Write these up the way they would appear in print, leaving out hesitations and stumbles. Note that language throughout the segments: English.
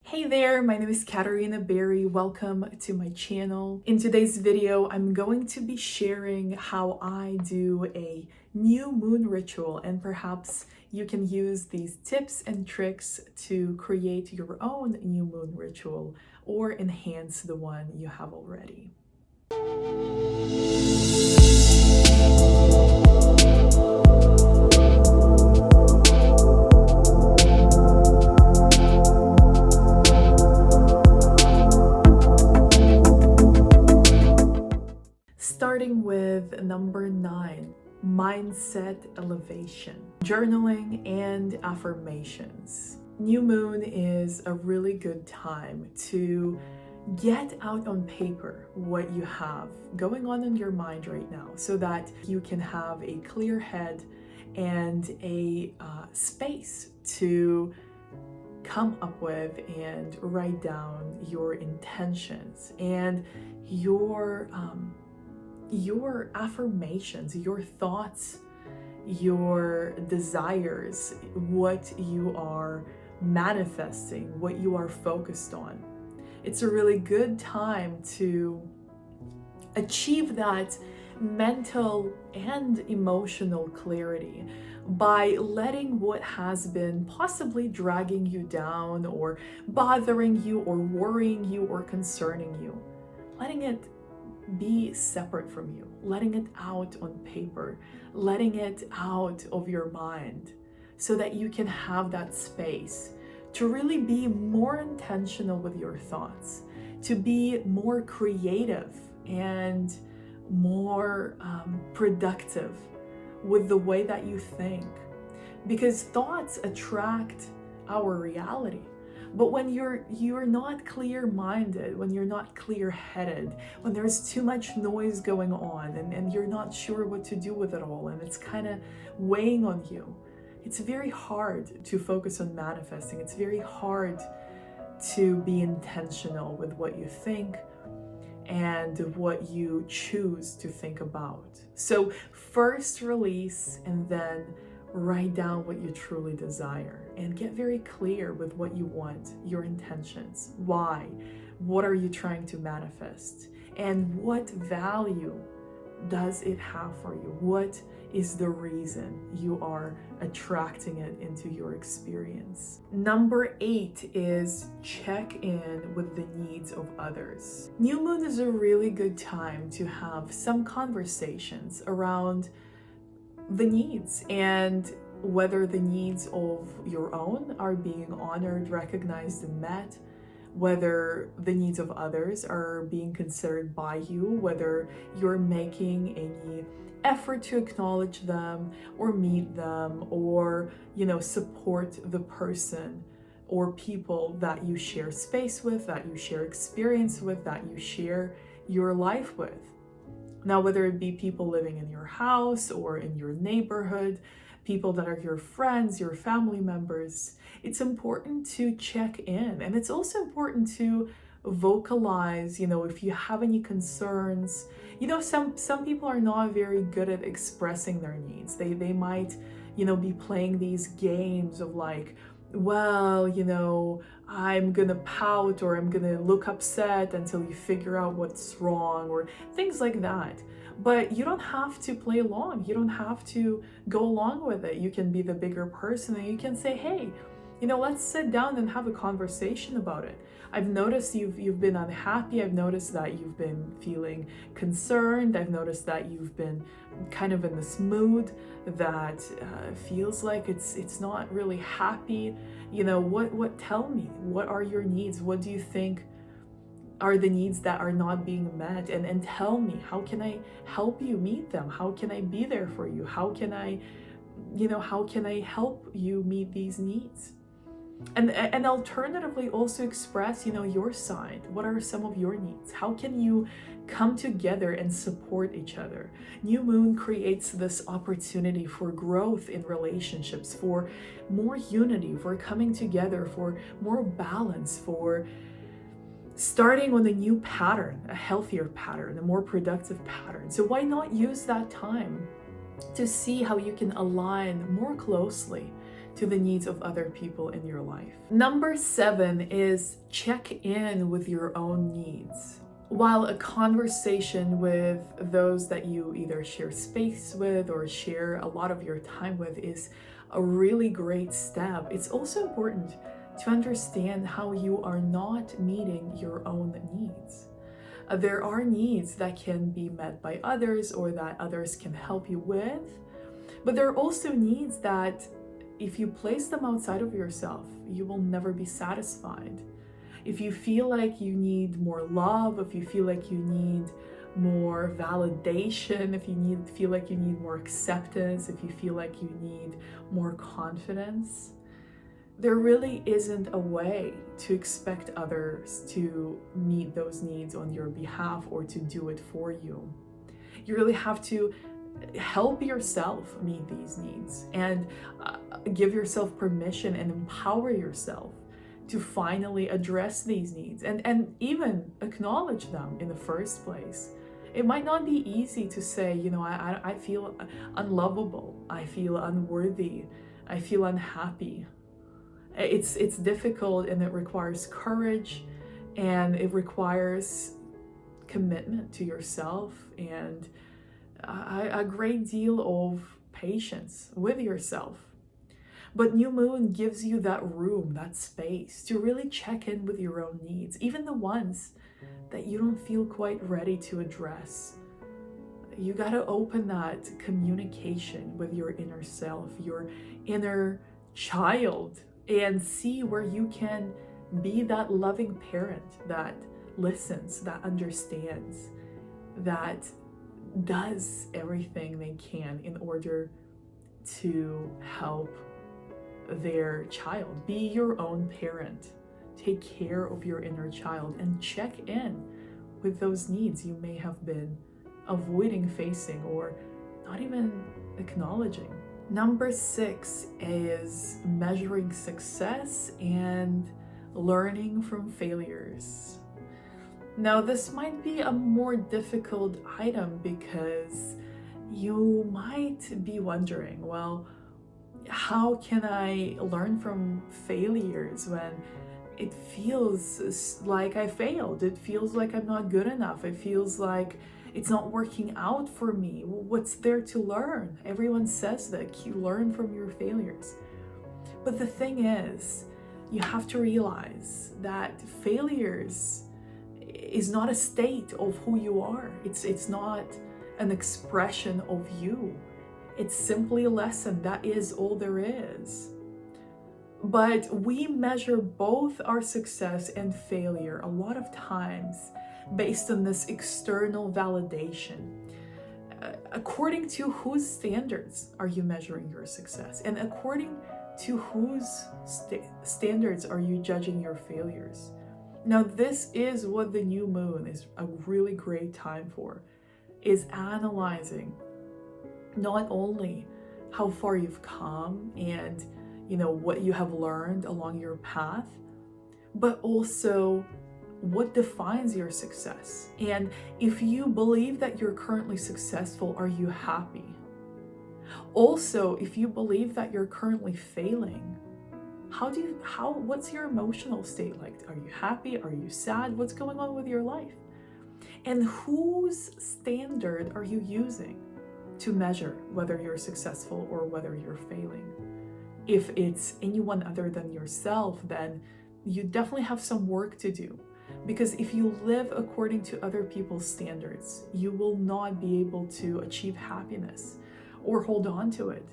Hey there, my name is Katarina Berry. Welcome to my channel. In today's video, I'm going to be sharing how I do a new moon ritual, and perhaps you can use these tips and tricks to create your own new moon ritual or enhance the one you have already. Starting with number 9, mindset elevation, journaling and affirmations. New moon is a really good time to get out on paper what you have going on in your mind right now so that you can have a clear head and a space to come up with and write down your intentions and your affirmations, your thoughts, your desires, what you are manifesting, what you are focused on. It's a really good time to achieve that mental and emotional clarity by letting what has been possibly dragging you down or bothering you or worrying you or concerning you, letting it be separate from you, letting it out on paper, letting it out of your mind so that you can have that space to really be more intentional with your thoughts, to be more creative and more productive with the way that you think, because thoughts attract our reality. But when you're not clear-minded, when you're not clear-headed, when there's too much noise going on and you're not sure what to do with it all and it's kind of weighing on you, it's very hard to focus on manifesting. It's very hard to be intentional with what you think and what you choose to think about. So first release and then write down what you truly desire and get very clear with what you want, your intentions, why, what are you trying to manifest, and what value does it have for you? What is the reason you are attracting it into your experience? Number 8 is check in with the needs of others. New moon is a really good time to have some conversations around the needs and whether the needs of your own are being honored, recognized, and met, whether the needs of others are being considered by you, whether you're making any effort to acknowledge them or meet them or, support the person or people that you share space with, that you share experience with, that you share your life with. Now, whether it be people living in your house or in your neighborhood, people that are your friends, your family members, it's important to check in. And it's also important to vocalize, if you have any concerns. Some people are not very good at expressing their needs. They might, be playing these games of like, well, I'm gonna pout or I'm gonna look upset until you figure out what's wrong or things like that. But you don't have to play along. You don't have to go along with it. You can be the bigger person and you can say, hey, let's sit down and have a conversation about it. I've noticed you've been unhappy. I've noticed that you've been feeling concerned. I've noticed that you've been kind of in this mood that feels like it's not really happy. Tell me, what are your needs? What do you think are the needs that are not being met? And tell me, how can I help you meet them? How can I be there for you? How can I help you meet these needs? And alternatively also express, your side. What are some of your needs? How can you come together and support each other? New moon creates this opportunity for growth in relationships, for more unity, for coming together, for more balance, for starting on a new pattern, a healthier pattern, a more productive pattern. So why not use that time to see how you can align more closely to the needs of other people in your life. Number 7 is check in with your own needs. While a conversation with those that you either share space with or share a lot of your time with is a really great step, it's also important to understand how you are not meeting your own needs. There are needs that can be met by others or that others can help you with, but there are also needs that if you place them outside of yourself, you will never be satisfied. If you feel like you need more love, if you feel like you need more validation, if you feel like you need more acceptance, if you feel like you need more confidence, there really isn't a way to expect others to meet those needs on your behalf or to do it for you. You really have to help yourself meet these needs and give yourself permission and empower yourself to finally address these needs and even acknowledge them in the first place. It might not be easy to say, I feel unlovable, I feel unworthy, I feel unhappy. It's difficult, and it requires courage, and it requires commitment to yourself and a great deal of patience with yourself. But New Moon gives you that room, that space to really check in with your own needs, even the ones that you don't feel quite ready to address. You got to open that communication with your inner self, your inner child, and see where you can be that loving parent that listens, that understands, that does everything they can in order to help their child. Be your own parent. Take care of your inner child and check in with those needs you may have been avoiding facing or not even acknowledging. Number 6 is measuring success and learning from failures. Now, this might be a more difficult item because you might be wondering, well, how can I learn from failures when it feels like I failed? It feels like I'm not good enough. It feels like it's not working out for me. What's there to learn? Everyone says that you learn from your failures. But the thing is, you have to realize that failures is not a state of who you are. It's not an expression of you. It's simply a lesson. That is all there is. But we measure both our success and failure a lot of times based on this external validation. According to whose standards are you measuring your success? And according to whose standards are you judging your failures? Now, this is what the new moon is a really great time for, is analyzing not only how far you've come and what you have learned along your path, but also what defines your success. And if you believe that you're currently successful, are you happy? Also, if you believe that you're currently failing, what's your emotional state like? Are you happy? Are you sad? What's going on with your life? And whose standard are you using to measure whether you're successful or whether you're failing? If it's anyone other than yourself, then you definitely have some work to do. Because if you live according to other people's standards, you will not be able to achieve happiness or hold on to it,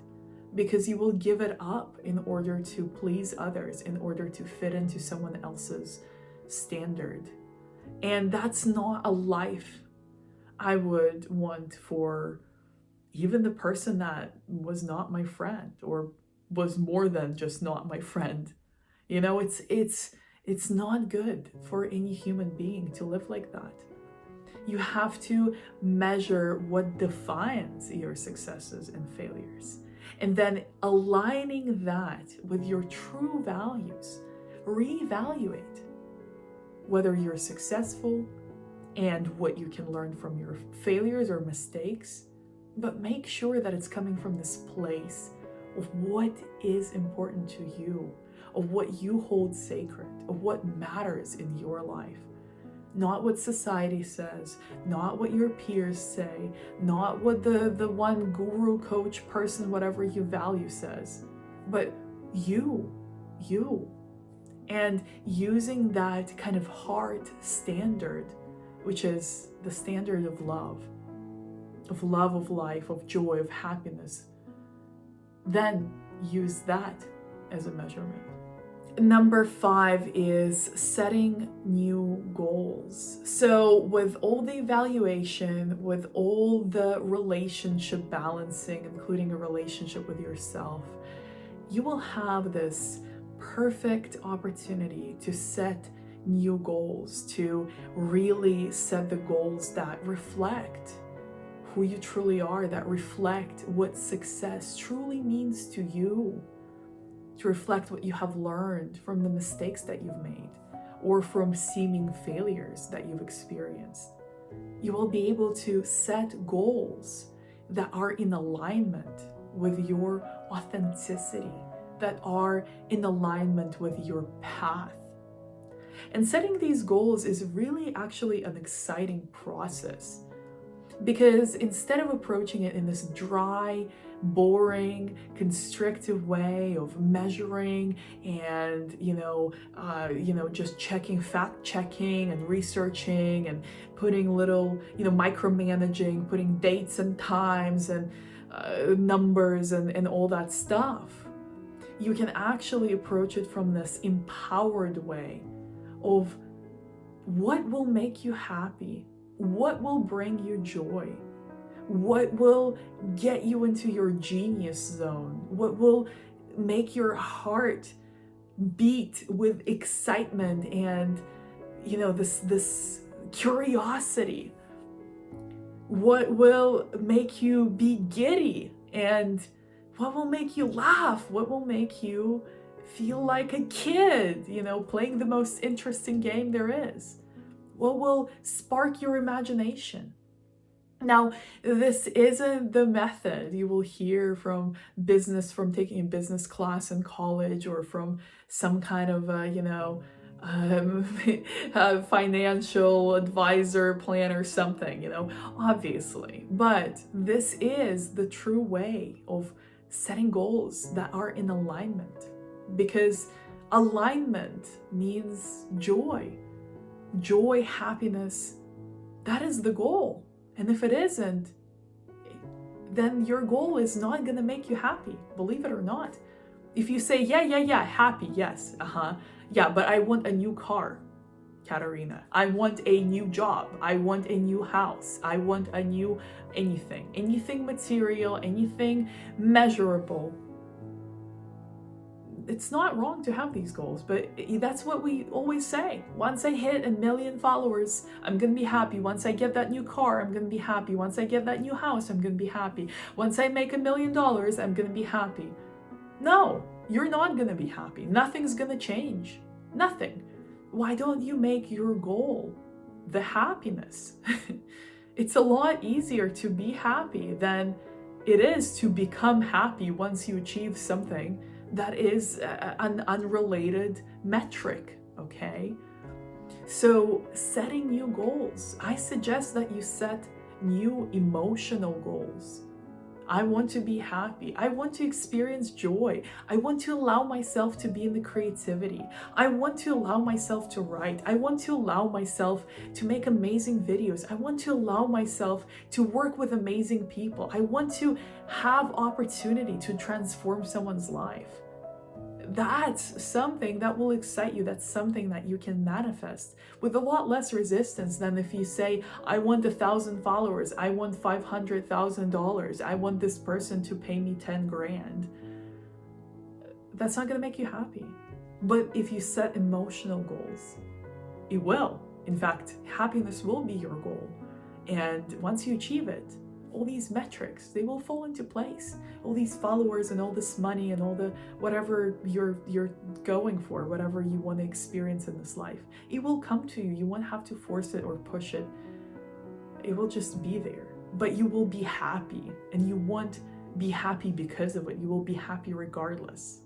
because you will give it up in order to please others, in order to fit into someone else's standard. And that's not a life I would want for even the person that was not my friend or was more than just not my friend. It's not good for any human being to live like that. You have to measure what defines your successes and failures, and then aligning that with your true values. Reevaluate whether you're successful and what you can learn from your failures or mistakes, but make sure that it's coming from this place of what is important to you, of what you hold sacred, of what matters in your life. Not what society says, not what your peers say, not what the one guru, coach, person, whatever you value says, but you. And using that kind of heart standard, which is the standard of love, of life, of joy, of happiness, then use that as a measurement. Number 5 is setting new goals. So with all the evaluation, with all the relationship balancing, including a relationship with yourself, you will have this perfect opportunity to set new goals, to really set the goals that reflect who you truly are, that reflect what success truly means to you, to reflect what you have learned from the mistakes that you've made or from seeming failures that you've experienced. You will be able to set goals that are in alignment with your authenticity, that are in alignment with your path. And setting these goals is really actually an exciting process, because instead of approaching it in this dry, boring, constrictive way of measuring and just fact checking and researching and putting little micromanaging, putting dates and times and numbers and all that stuff, you can actually approach it from this empowered way of what will make you happy, what will bring you joy, what will get you into your genius zone, what will make your heart beat with excitement and this curiosity, what will make you be giddy, and what will make you laugh, what will make you feel like a kid, playing the most interesting game there is, what will spark your imagination. Now, this isn't the method you will hear from taking a business class in college, or from some kind of a financial advisor plan or something, obviously. But this is the true way of setting goals that are in alignment, because alignment means joy, happiness. That is the goal. And if it isn't, then your goal is not going to make you happy, believe it or not. If you say, yeah, happy, yes, yeah, but I want a new car, Katarina. I want a new job. I want a new house. I want a new anything material, anything measurable. It's not wrong to have these goals, but that's what we always say. Once I hit 1 million followers, I'm gonna be happy. Once I get that new car, I'm gonna be happy. Once I get that new house, I'm gonna be happy. Once I make $1 million, I'm gonna be happy. No, you're not gonna be happy. Nothing's gonna change. Nothing. Why don't you make your goal the happiness? It's a lot easier to be happy than it is to become happy once you achieve something that is an unrelated metric, okay? So setting new goals, I suggest that you set new emotional goals. I want to be happy. I want to experience joy. I want to allow myself to be in the creativity. I want to allow myself to write. I want to allow myself to make amazing videos. I want to allow myself to work with amazing people. I want to have opportunity to transform someone's life. That's something that will excite you. That's something that you can manifest with a lot less resistance than if you say, I want 1,000 followers. I want $500,000. I want this person to pay me 10 grand. That's not going to make you happy. But if you set emotional goals, it will. In fact, happiness will be your goal. And once you achieve it, all these metrics, they will fall into place. All these followers and all this money and all the whatever you're going for, whatever you want to experience in this life, it will come to you. You won't have to force it or push it. It will just be there. But you will be happy, and you want be happy because of it. You will be happy regardless.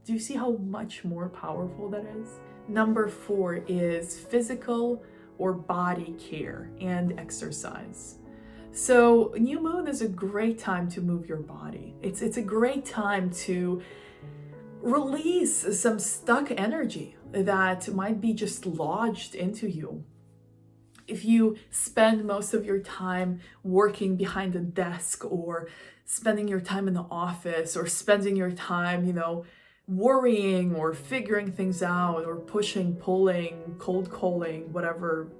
Do you see how much more powerful that is? Number 4 is physical or body care and exercise. So new moon is a great time to move your body. It's a great time to release some stuck energy that might be just lodged into you. If you spend most of your time working behind a desk, or spending your time in the office, or spending your time, worrying or figuring things out, or pushing, pulling, cold calling, whatever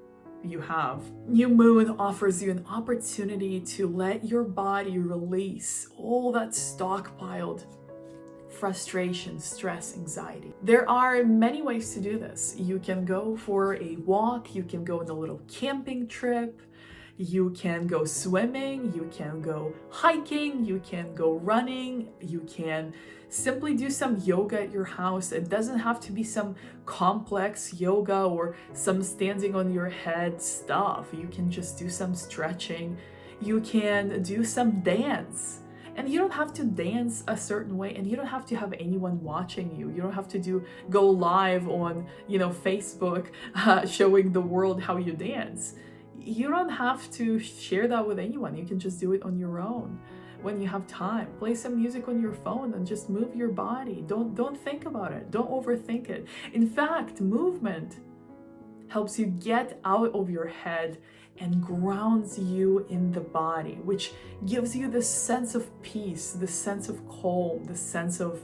you have, new moon offers you an opportunity to let your body release all that stockpiled frustration, stress, anxiety. There are many ways to do this. You can go for a walk, you can go on a little camping trip, you can go swimming, you can go hiking, you can go running, you can simply do some yoga at your house. It doesn't have to be some complex yoga or some standing on your head stuff. You can just do some stretching. You can do some dance. And you don't have to dance a certain way, and you don't have to have anyone watching you. You don't have to go live on, Facebook, showing the world how you dance. You don't have to share that with anyone. You can just do it on your own when you have time. Play some music on your phone and just move your body. Don't think about it. Don't overthink it. In fact, movement helps you get out of your head and grounds you in the body, which gives you this sense of peace, this sense of calm, this sense of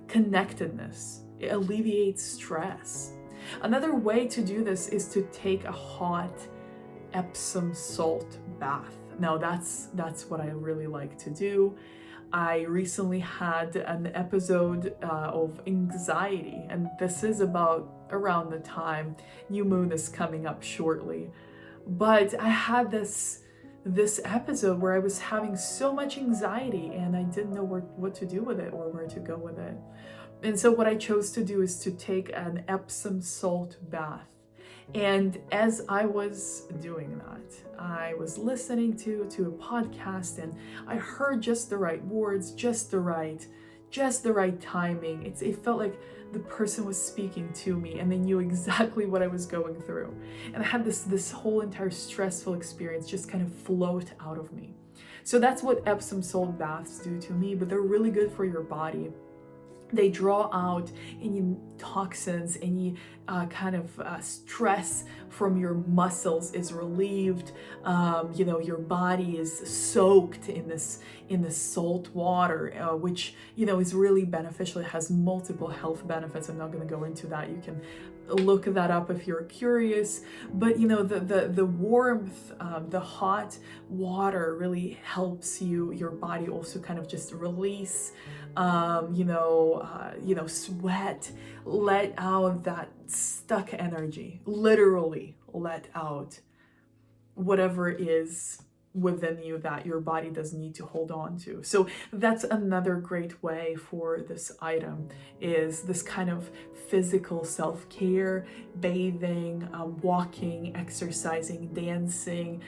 connectedness. It alleviates stress. Another way to do this is to take a hot Epsom salt bath. Now that's what I really like to do. I recently had an episode of anxiety, and this is about around the time new moon is coming up shortly. But I had this episode where I was having so much anxiety, and I didn't know what to do with it or where to go with it. And so what I chose to do is to take an Epsom salt bath. And as I was doing that, I was listening to a podcast, and I heard just the right words, just the right timing. It felt like the person was speaking to me, and they knew exactly what I was going through. And I had this whole entire stressful experience just kind of float out of me. So that's what Epsom salt baths do to me, but they're really good for your body. They draw out any toxins, any kind of stress from your muscles is relieved. Your body is soaked in this salt water, which is really beneficial. It has multiple health benefits. I'm not going to go into that. You can look that up if you're curious. But the warmth, the hot water really helps your body also kind of just release, sweat, let out that stuck energy, literally let out whatever is within you that your body doesn't need to hold on to. So that's another great way for this item, is this kind of physical self-care, bathing, walking, exercising, dancing,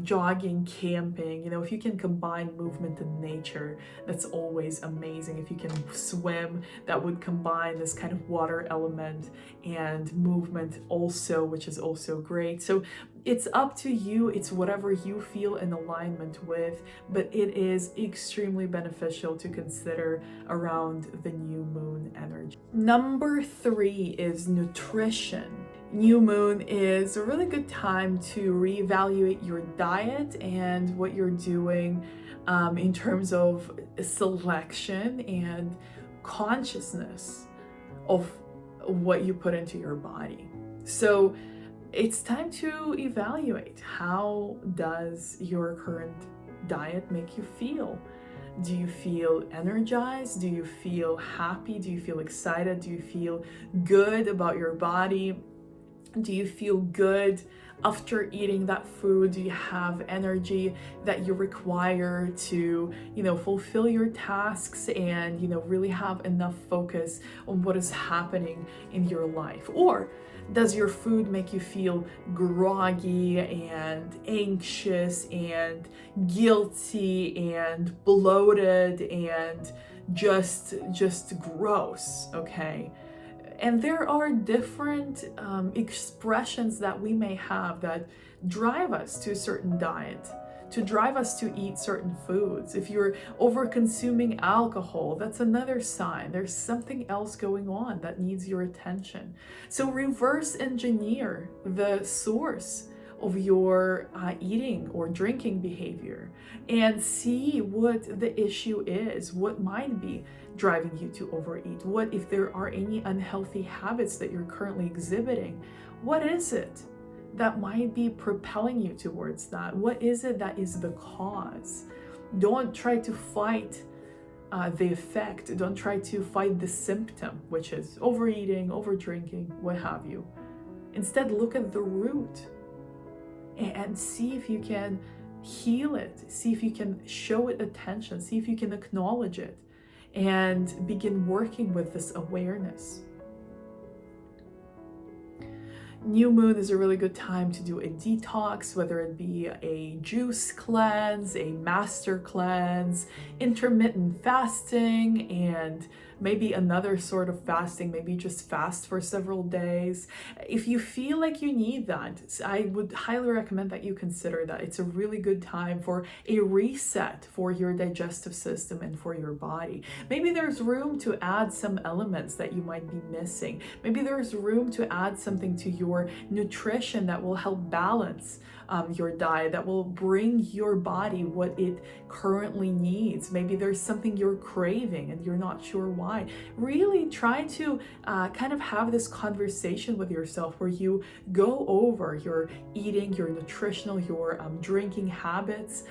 jogging, camping. If you can combine movement and nature, that's always amazing. If you can swim, that would combine this kind of water element and movement also, which is also great. So it's up to you. It's whatever you feel in alignment with, but it is extremely beneficial to consider around the new moon energy. Number 3 is nutrition. New moon is a really good time to reevaluate your diet and what you're doing in terms of selection and consciousness of what you put into your body. So it's time to evaluate, how does your current diet make you feel? Do you feel energized? Do you feel happy? Do you feel excited? Do you feel good about your body? Do you feel good after eating that food? Do you have energy that you require to, fulfill your tasks and, really have enough focus on what is happening in your life? Or Does your food make you feel groggy and anxious and guilty and bloated and just gross? Okay. And there are different expressions that we may have that drive us to a certain diet, to drive us to eat certain foods. If you're over consuming alcohol, that's another sign. There's something else going on that needs your attention. So reverse engineer the source of your eating or drinking behavior and see what the issue is, what might be driving you to overeat, what if there are any unhealthy habits that you're currently exhibiting, what is it that might be propelling you towards that? What is it that is the cause? Don't try to fight the effect. Don't try to fight the symptom, which is overeating, overdrinking, what have you. Instead, look at the root and see if you can heal it. See if you can show it attention. See if you can acknowledge it and begin working with this awareness. New moon is a really good time to do a detox, whether it be a juice cleanse, a master cleanse, intermittent fasting, and maybe another sort of fasting, maybe just fast for several days. If you feel like you need that, I would highly recommend that you consider that. It's a really good time for a reset for your digestive system and for your body. Maybe there's room to add some elements that you might be missing. Maybe there's room to add something to your nutrition that will help balance your diet, that will bring your body what it currently needs. Maybe there's something you're craving and you're not sure why. Really try to kind of have this conversation with yourself where you go over your eating, your nutritional, your drinking habits,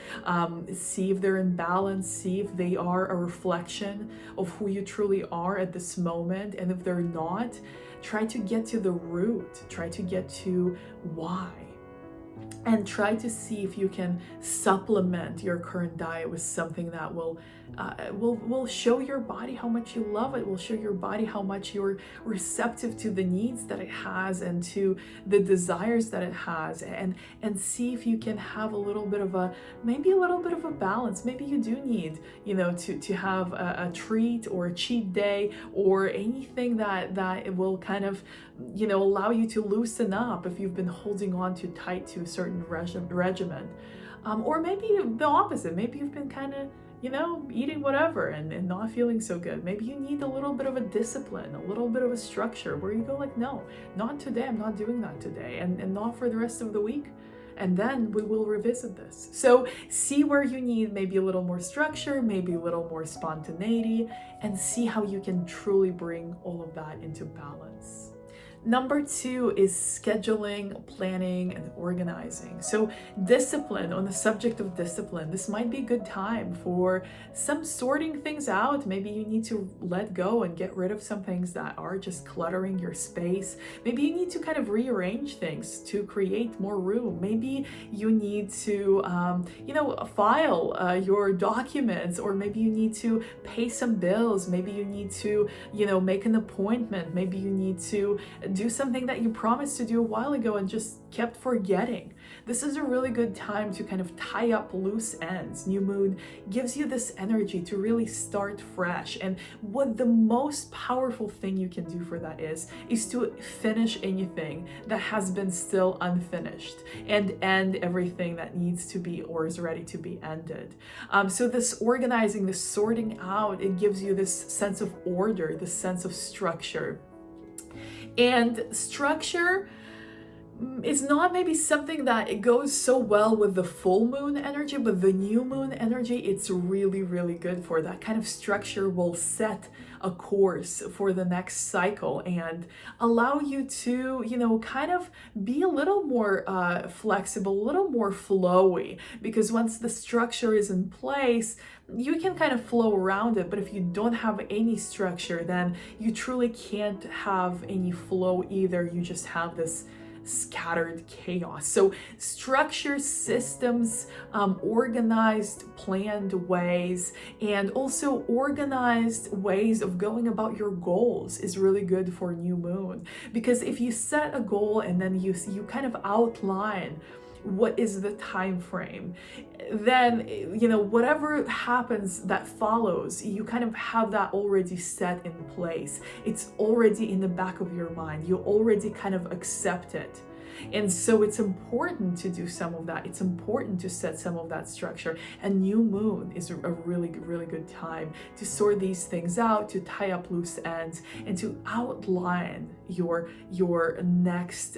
see if they're in balance, see if they are a reflection of who you truly are at this moment, and if they're not, try to get to the root, try to get to why. And try to see if you can supplement your current diet with something that will show your body how much you love it, will show your body how much you're receptive to the needs that it has and to the desires that it has, and see if you can have a little bit of a balance. Maybe you do need, to have a treat or a cheat day or anything that it will kind of, allow you to loosen up if you've been holding on too tight to a certain regimen. Or maybe the opposite. Maybe you've been kind of, eating whatever and not feeling so good. Maybe you need a little bit of a discipline, a little bit of a structure where you go like, no, not today. I'm not doing that today, and not for the rest of the week. And then we will revisit this. So see where you need maybe a little more structure, maybe a little more spontaneity, and see how you can truly bring all of that into balance. Number 2 is scheduling, planning, and organizing. So discipline, on the subject of discipline, this might be a good time for some sorting things out. Maybe you need to let go and get rid of some things that are just cluttering your space. Maybe you need to kind of rearrange things to create more room. Maybe you need to, file your documents, or maybe you need to pay some bills. Maybe you need to, make an appointment. Maybe you need to do something that you promised to do a while ago and just kept forgetting. This is a really good time to kind of tie up loose ends. New moon gives you this energy to really start fresh. And what the most powerful thing you can do for that is to finish anything that has been still unfinished and end everything that needs to be or is ready to be ended. So this organizing, this sorting out, it gives you this sense of order, this sense of structure. And structure is not maybe something that it goes so well with the full moon energy, but the new moon energy, it's really, really good for that. Kind of structure will set a course for the next cycle and allow you to, kind of be a little more flexible, a little more flowy, because once the structure is in place, you can kind of flow around it. But if you don't have any structure, then you truly can't have any flow either. You just have this scattered chaos. So structure, systems, organized, planned ways, and also organized ways of going about your goals is really good for new moon. Because if you set a goal and then you kind of outline what is the time frame, then whatever happens that follows, you kind of have that already set in place. It's already in the back of your mind. You already kind of accept it. And so it's important to do some of that. It's important to set some of that structure. And new moon is a really, really good time to sort these things out, to tie up loose ends, and to outline your next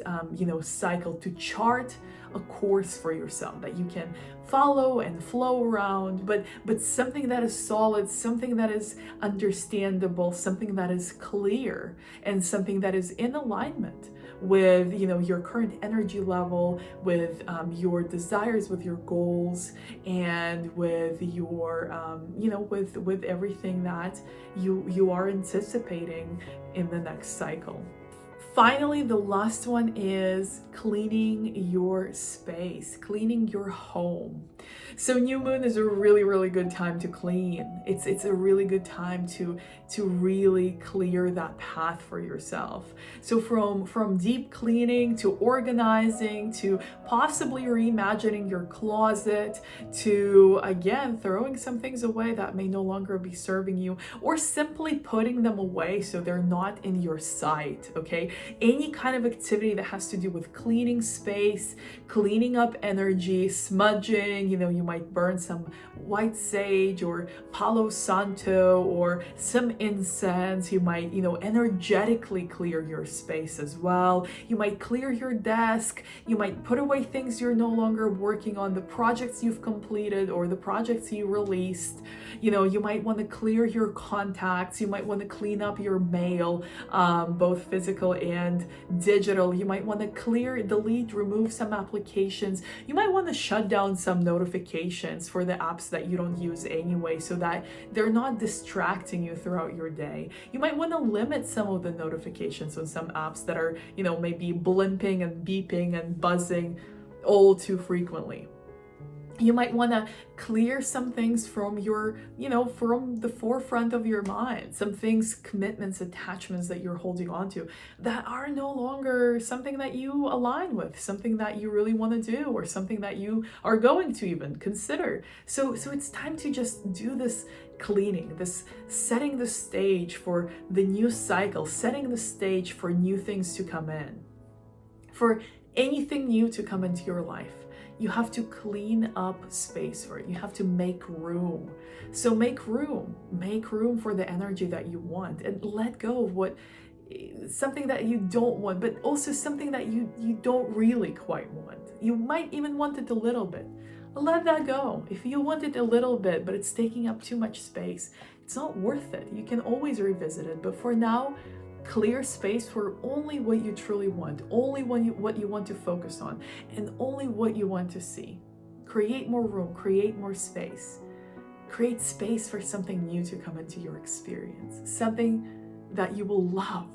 cycle, to chart a course for yourself that you can follow and flow around, but something that is solid, something that is understandable, something that is clear, and something that is in alignment with your current energy level, with your desires, with your goals, and with your with everything that you are anticipating in the next cycle. Finally, the last one is cleaning your space, cleaning your home. So new moon is a really, really good time to clean. It's a really good time to really clear that path for yourself. So from deep cleaning to organizing to possibly reimagining your closet to, again, throwing some things away that may no longer be serving you, or simply putting them away so they're not in your sight, okay? Any kind of activity that has to do with cleaning space, cleaning up energy, smudging, you might burn some white sage or Palo Santo or some incense. You might, energetically clear your space as well. You might clear your desk. You might put away things you're no longer working on, the projects you've completed or the projects you released. You might want to clear your contacts. You might want to clean up your mail, both physical and digital. You might want to clear, delete, remove some applications. You might want to shut down some notifications for the apps that you don't use anyway, so that they're not distracting you throughout your day. You might want to limit some of the notifications on some apps that are, maybe blimping and beeping and buzzing all too frequently. You might want to clear some things from your, from the forefront of your mind, some things, commitments, attachments that you're holding on to that are no longer something that you align with, something that you really want to do, or something that you are going to even consider. So it's time to just do this cleaning, this setting the stage for the new cycle, setting the stage for new things to come in, for anything new to come into your life. You have to clean up space for it. You have to make room. So make room for the energy that you want, and let go of something that you don't want, but also something that you don't really quite want. You might even want it a little bit. Let that go. If you want it a little bit, but it's taking up too much space, it's not worth it. You can always revisit it. But for now, clear space for only what you truly want, only what you want to focus on, and only what you want to see. Create more room, create more space. Create space for something new to come into your experience, something that you will love.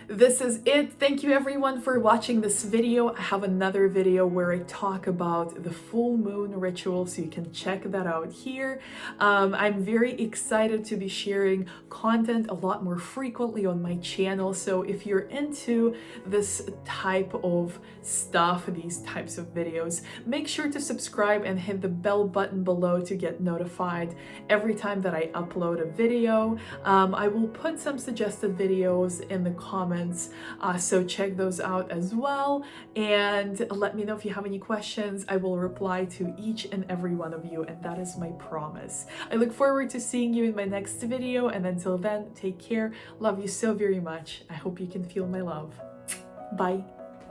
This is it. Thank you everyone for watching this video. I have another video where I talk about the full moon ritual, so you can check that out here. I'm very excited to be sharing content a lot more frequently on my channel. So if you're into this type of stuff, these types of videos, make sure to subscribe and hit the bell button below to get notified every time that I upload a video. I will put some suggested videos in the comments, so check those out as well, and let me know if you have any questions. I will reply to each and every one of you, and that is my promise. I look forward to seeing you in my next video, and until then, take care. Love you so very much. I hope you can feel my love. Bye.